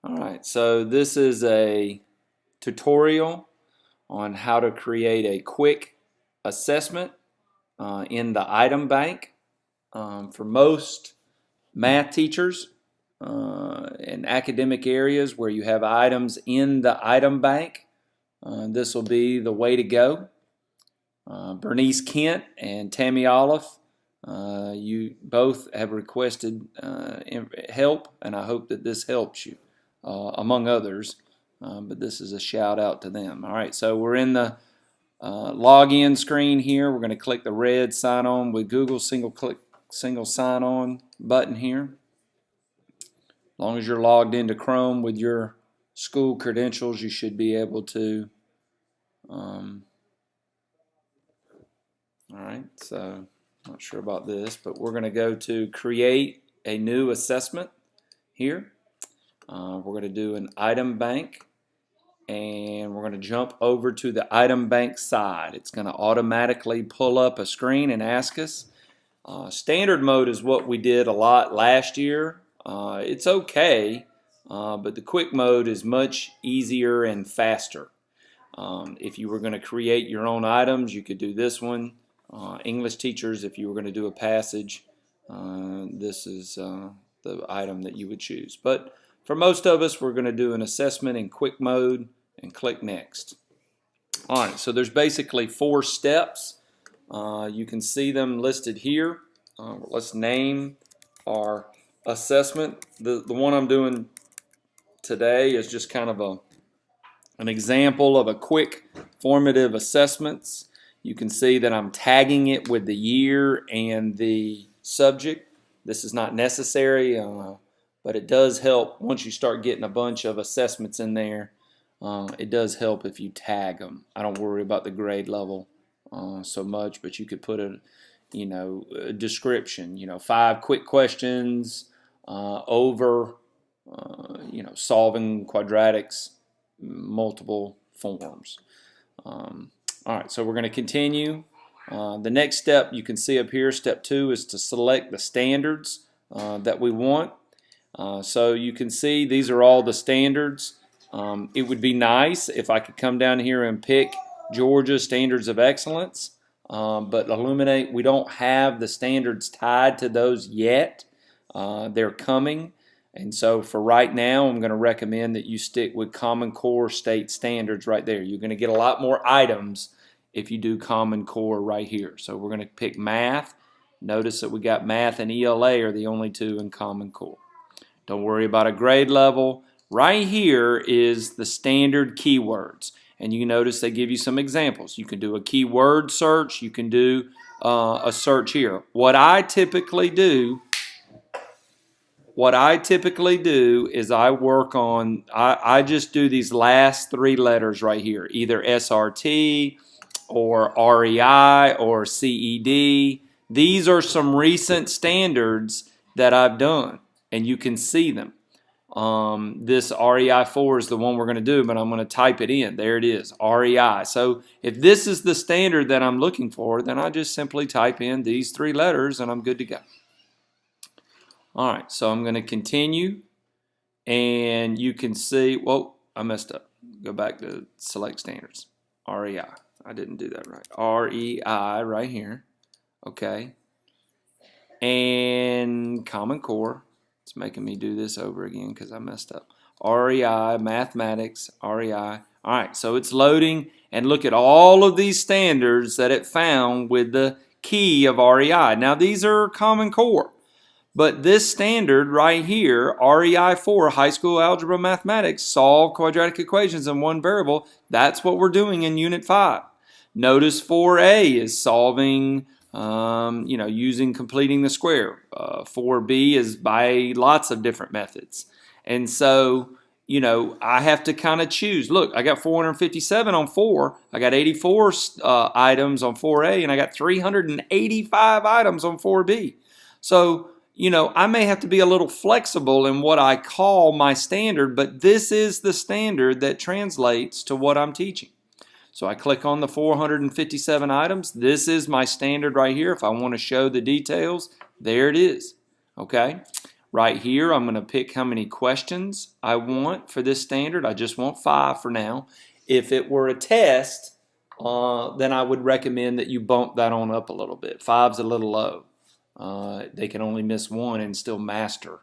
Alright, so this is a tutorial on how to create a quick assessment in the item bank. For most math teachers in academic areas where you have items in the item bank, this will be the way to go. Bernice Kent and Tammy Olive, you both have requested help, and I hope that this helps you. Among others, but this is a shout out to them. All right, so we're in the login screen here. We're going to click the red sign on with Google single sign on button here. As long as you're logged into Chrome with your school credentials, you should be able to. All right, so not sure about this, but we're going to go to create a new assessment here. We're going to do an item bank, and we're going to jump over to the item bank side. It's going to automatically pull up a screen and ask us. Standard mode is what we did a lot last year. It's okay, but the quick mode is much easier and faster. If you were going to create your own items, you could do this one. English teachers, if you were going to do a passage, this is the item that you would choose. But for most of us, we're going to do an assessment in quick mode and click next. All right, so there's basically 4 steps. You can see them listed here. Let's name our assessment. The one I'm doing today is just kind of an example of a quick formative assessments. You can see that I'm tagging it with the year and the subject. This is not necessary, but it does help once you start getting a bunch of assessments in there. It does help if you tag them. I don't worry about the grade level so much, but you could put a description. 5 quick questions over solving quadratics, multiple forms. All right, so we're going to continue. The next step you can see up here, step 2, is to select the standards that we want. So you can see these are all the standards. It would be nice if I could come down here and pick Georgia Standards of Excellence, but Illuminate, we don't have the standards tied to those yet. They're coming, and so for right now I'm going to recommend that you stick with Common Core State Standards right there. You're going to get a lot more items if you do Common Core right here. So we're going to pick Math. Notice that we got Math and ELA are the only 2 in Common Core. Don't worry about a grade level. Right here is the standard keywords, and you notice they give you some examples. You can do a keyword search. You can do a search here. What I typically do is I work on, I just do these last 3 letters right here, either SRT or REI or CED. These are some recent standards that I've done, and you can see them. This REI4 is the one we're going to do, but I'm going to type it in. There it is, REI. So if this is the standard that I'm looking for, then I just simply type in these 3 letters and I'm good to go. All right, so I'm going to continue, and you can see, whoa, I messed up. Go back to select standards, REI. I didn't do that right. REI right here, okay. And Common Core. It's making me do this over again because I messed up. REI, Mathematics, REI. All right, so it's loading, and look at all of these standards that it found with the key of REI. Now, these are Common Core, but this standard right here, REI4, High School Algebra Mathematics, solve quadratic equations in one variable, that's what we're doing in Unit 5. Notice 4A is solving using completing the square. 4B is by lots of different methods. And so, I have to kind of choose. Look, I got 457 on 4. I got 84 items on 4A, and I got 385 items on 4B. So, I may have to be a little flexible in what I call my standard, but this is the standard that translates to what I'm teaching. So I click on the 457 items. This is my standard right here. If I want to show the details, there it is. Okay. right here, I'm going to pick how many questions I want for this standard. I just want 5 for now. If it were a test, then I would recommend that you bump that on up a little bit. 5's a little low. They can only miss 1 and still master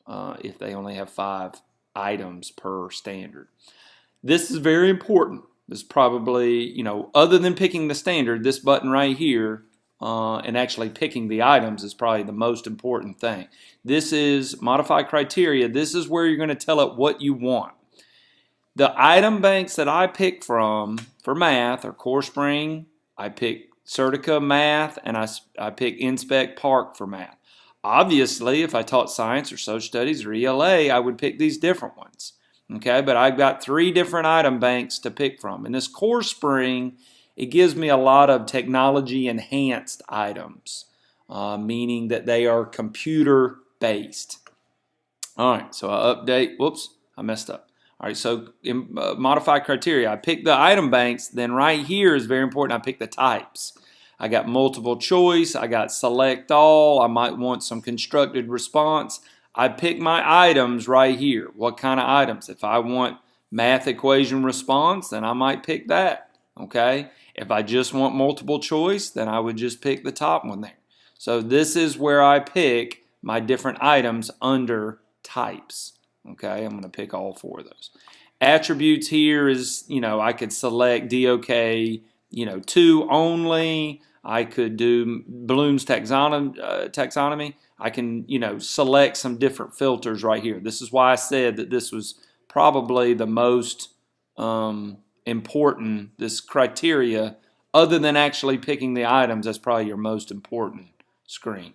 if they only have 5 items per standard. This is very important. This is probably, other than picking the standard, this button right here and actually picking the items is probably the most important thing. This is modify criteria. This is where you're going to tell it what you want. The item banks that I pick from for math are CoreSpring, I pick Certica Math, and I pick Inspect Park for math. Obviously, if I taught science or social studies or ELA, I would pick these different ones. Okay, but I've got 3 different item banks to pick from. And this CoreSpring, it gives me a lot of technology enhanced items, meaning that they are computer based. All right, so I update. Whoops, I messed up. All right, so in modify criteria, I pick the item banks. Then right here is very important. I pick the types. I got multiple choice. I got select all. I might want some constructed response. I pick my items right here. What kind of items? If I want math equation response, then I might pick that. Okay. If I just want multiple choice, then I would just pick the top one there. So this is where I pick my different items under types. Okay, I'm going to pick all 4 of those. Attributes here is, I could select DOK, 2 only. I could do Bloom's taxonomy. I can, select some different filters right here. This is why I said that this was probably the most important, this criteria, other than actually picking the items. That's probably your most important screen.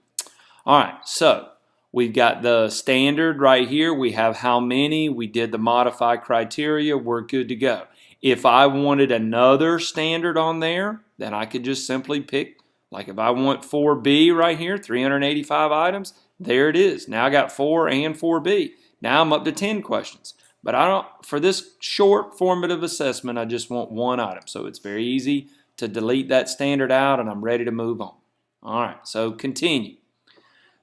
All right, so we've got the standard right here. We have how many. We did the modify criteria. We're good to go. If I wanted another standard on there, then I could just simply pick, like if I want 4B right here, 385 items, there it is. Now I got 4 and 4B. Now I'm up to 10 questions. But for this short formative assessment, I just want 1 item. So it's very easy to delete that standard out, and I'm ready to move on. All right, so continue.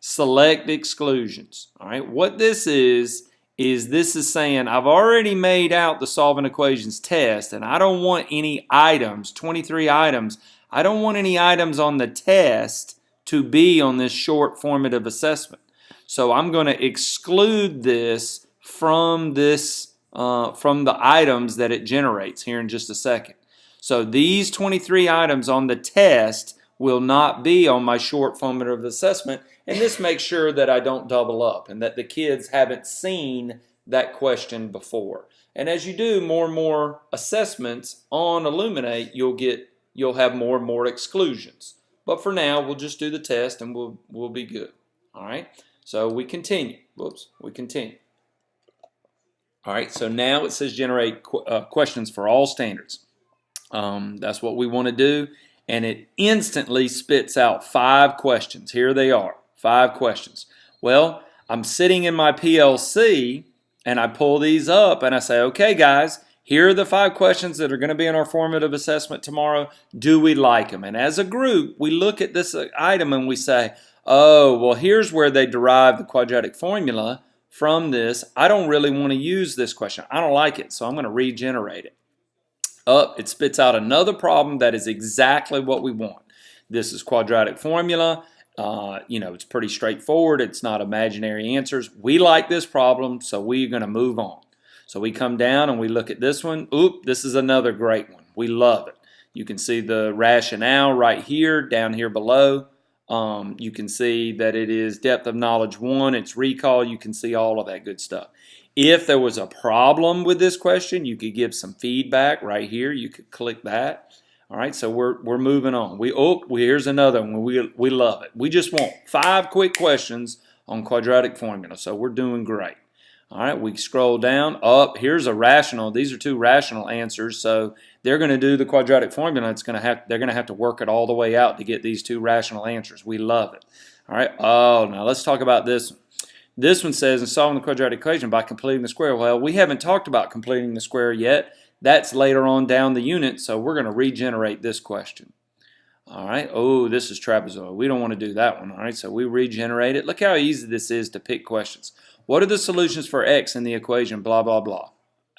Select exclusions. All right, what this is this is saying I've already made out the solving equations test, and I don't want any items, 23 items. I don't want any items on the test to be on this short formative assessment. So I'm going to exclude this from the items that it generates here in just a second. So these 23 items on the test will not be on my short formative assessment, and this makes sure that I don't double up and that the kids haven't seen that question before. And as you do more and more assessments on Elluminate, you'll have more and more exclusions. But for now, we'll just do the test and we'll be good. All right, so we continue. We continue. All right, so now it says generate questions for all standards. That's what we want to do. And it instantly spits out 5 questions. Here they are, 5 questions. Well, I'm sitting in my PLC and I pull these up and I say, okay, guys, here are the 5 questions that are going to be in our formative assessment tomorrow. Do we like them? And as a group, we look at this item and we say, oh, well, here's where they derive the quadratic formula from this. I don't really want to use this question. I don't like it, so I'm going to regenerate it. It spits out another problem that is exactly what we want. This is quadratic formula. It's pretty straightforward. It's not imaginary answers. We like this problem, so we're going to move on. So we come down and we look at this one. Oop, this is another great one. We love it. You can see the rationale right here, down here below. You can see that it is depth of knowledge 1. It's recall. You can see all of that good stuff. If there was a problem with this question, you could give some feedback right here. You could click that. All right, so we're moving on. Here's another one. We love it. We just want 5 quick questions on quadratic formula, so we're doing great. All right, we scroll down. Up, here's a rational. These are 2 rational answers, so they're going to do the quadratic formula. They're going to have to work it all the way out to get these 2 rational answers. We love it. All right. Oh, now let's talk about this one. This one says in solving the quadratic equation by completing the square. Well, we haven't talked about completing the square yet. That's later on down the unit, so we're going to regenerate this question. All right. Oh, this is trapezoid. We don't want to do that one. All right. So we regenerate it. Look how easy this is to pick questions. What are the solutions for x in the equation? Blah, blah, blah.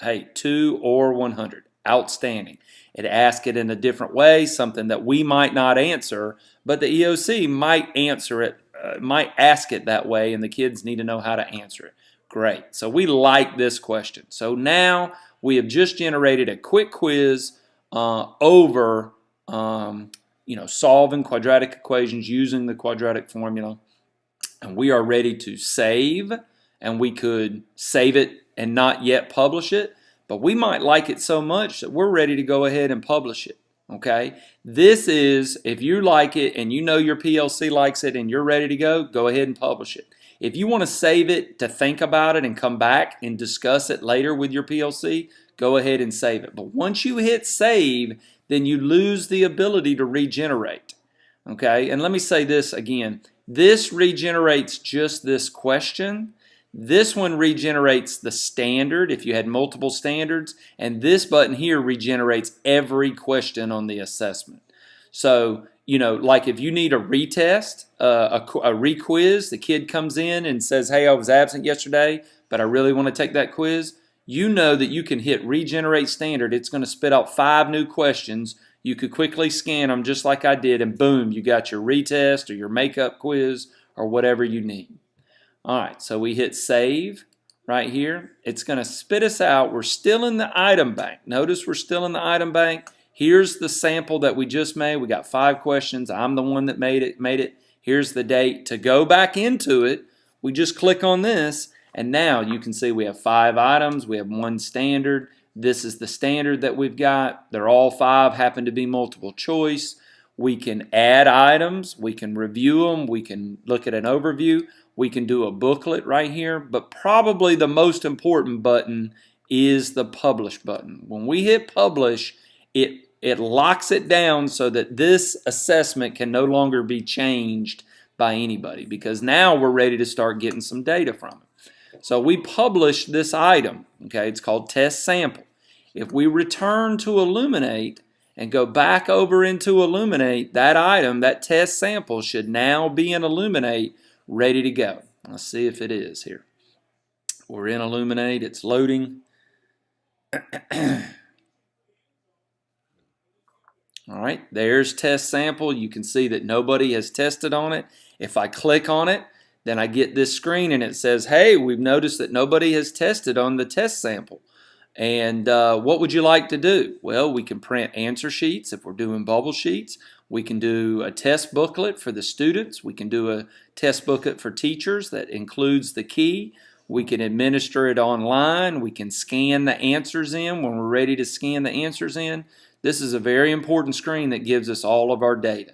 Hey, 2 or 100. Outstanding. It asks it in a different way, something that we might not answer, but the EOC might answer it, might ask it that way, and the kids need to know how to answer it. Great. So we like this question. So now we have just generated a quick quiz over solving quadratic equations using the quadratic formula. And we are ready to save, and we could save it and not yet publish it, but we might like it so much that we're ready to go ahead and publish it. Okay, this is, if you like it and you know your PLC likes it and you're ready to go ahead and publish it. If you want to save it to think about it and come back and discuss it later with your PLC, go ahead and save it. But once you hit save, then you lose the ability to regenerate. Okay, and let me say this again. This regenerates just this question. This one regenerates the standard if you had multiple standards, and this button here regenerates every question on the assessment. So, like if you need a retest, a re-quiz, the kid comes in and says, hey, I was absent yesterday, but I really want to take that quiz. You know that you can hit regenerate standard. It's going to spit out 5 new questions. You could quickly scan them just like I did, and boom, you got your retest or your makeup quiz or whatever you need. All right, so we hit save right here. It's going to spit us out. We're still in the item bank. Notice we're still in the item bank. Here's the sample that we just made. We got 5 questions. I'm the one that made it. Here's the date. To go back into it, we just click on this, and now you can see we have 5 items. We have 1 standard. This is the standard that we've got. They're all 5, happen to be multiple choice. We can add items. We can review them. We can look at an overview. We can do a booklet right here, but probably the most important button is the publish button. When we hit publish, it locks it down so that this assessment can no longer be changed by anybody, because now we're ready to start getting some data from it. So we publish this item, okay? It's called test sample. If we return to Elluminate and go back over into Elluminate, that item, that test sample, should now be in Elluminate, ready to go. Let's see if it is here. We're in Elluminate. It's loading. All right, there's test sample. You can see that nobody has tested on it. If I click on it, then I get this screen and it says, hey, we've noticed that nobody has tested on the test sample. And what would you like to do? Well, we can print answer sheets if we're doing bubble sheets. We can do a test booklet for the students. We can do a test booklet for teachers that includes the key. We can administer it online. We can scan the answers in when we're ready to scan the answers in. This is a very important screen that gives us all of our data.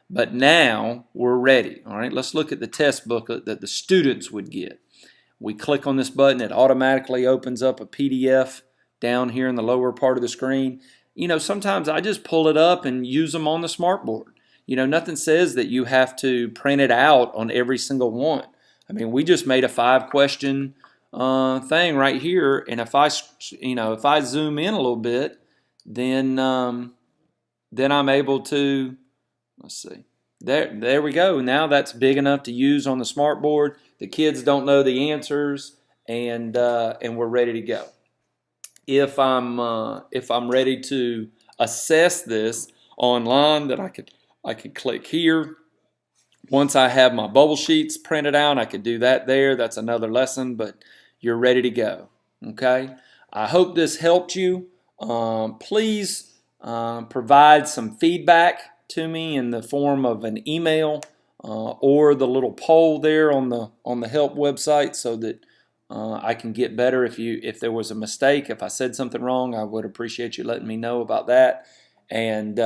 But now we're ready. All right, let's look at the test booklet that the students would get. We click on this button, it automatically opens up a PDF down here in the lower part of the screen. Sometimes I just pull it up and use them on the smartboard. Nothing says that you have to print it out on every single one. I mean, we just made a 5-question thing right here, and if I zoom in a little bit, then I'm able to, let's see, there we go. Now that's big enough to use on the smartboard. The kids don't know the answers, and we're ready to go. If I'm ready to assess this online, then I could click here. Once I have my bubble sheets printed out, I could do that there. That's another lesson, but you're ready to go. Okay. I hope this helped you. Please provide some feedback to me in the form of an email or the little poll there on the help website, so that I can get better. If there was a mistake, if I said something wrong, I would appreciate you letting me know about that. And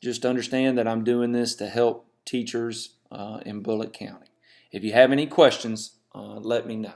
just understand that I'm doing this to help teachers in Bullitt County. If you have any questions, let me know.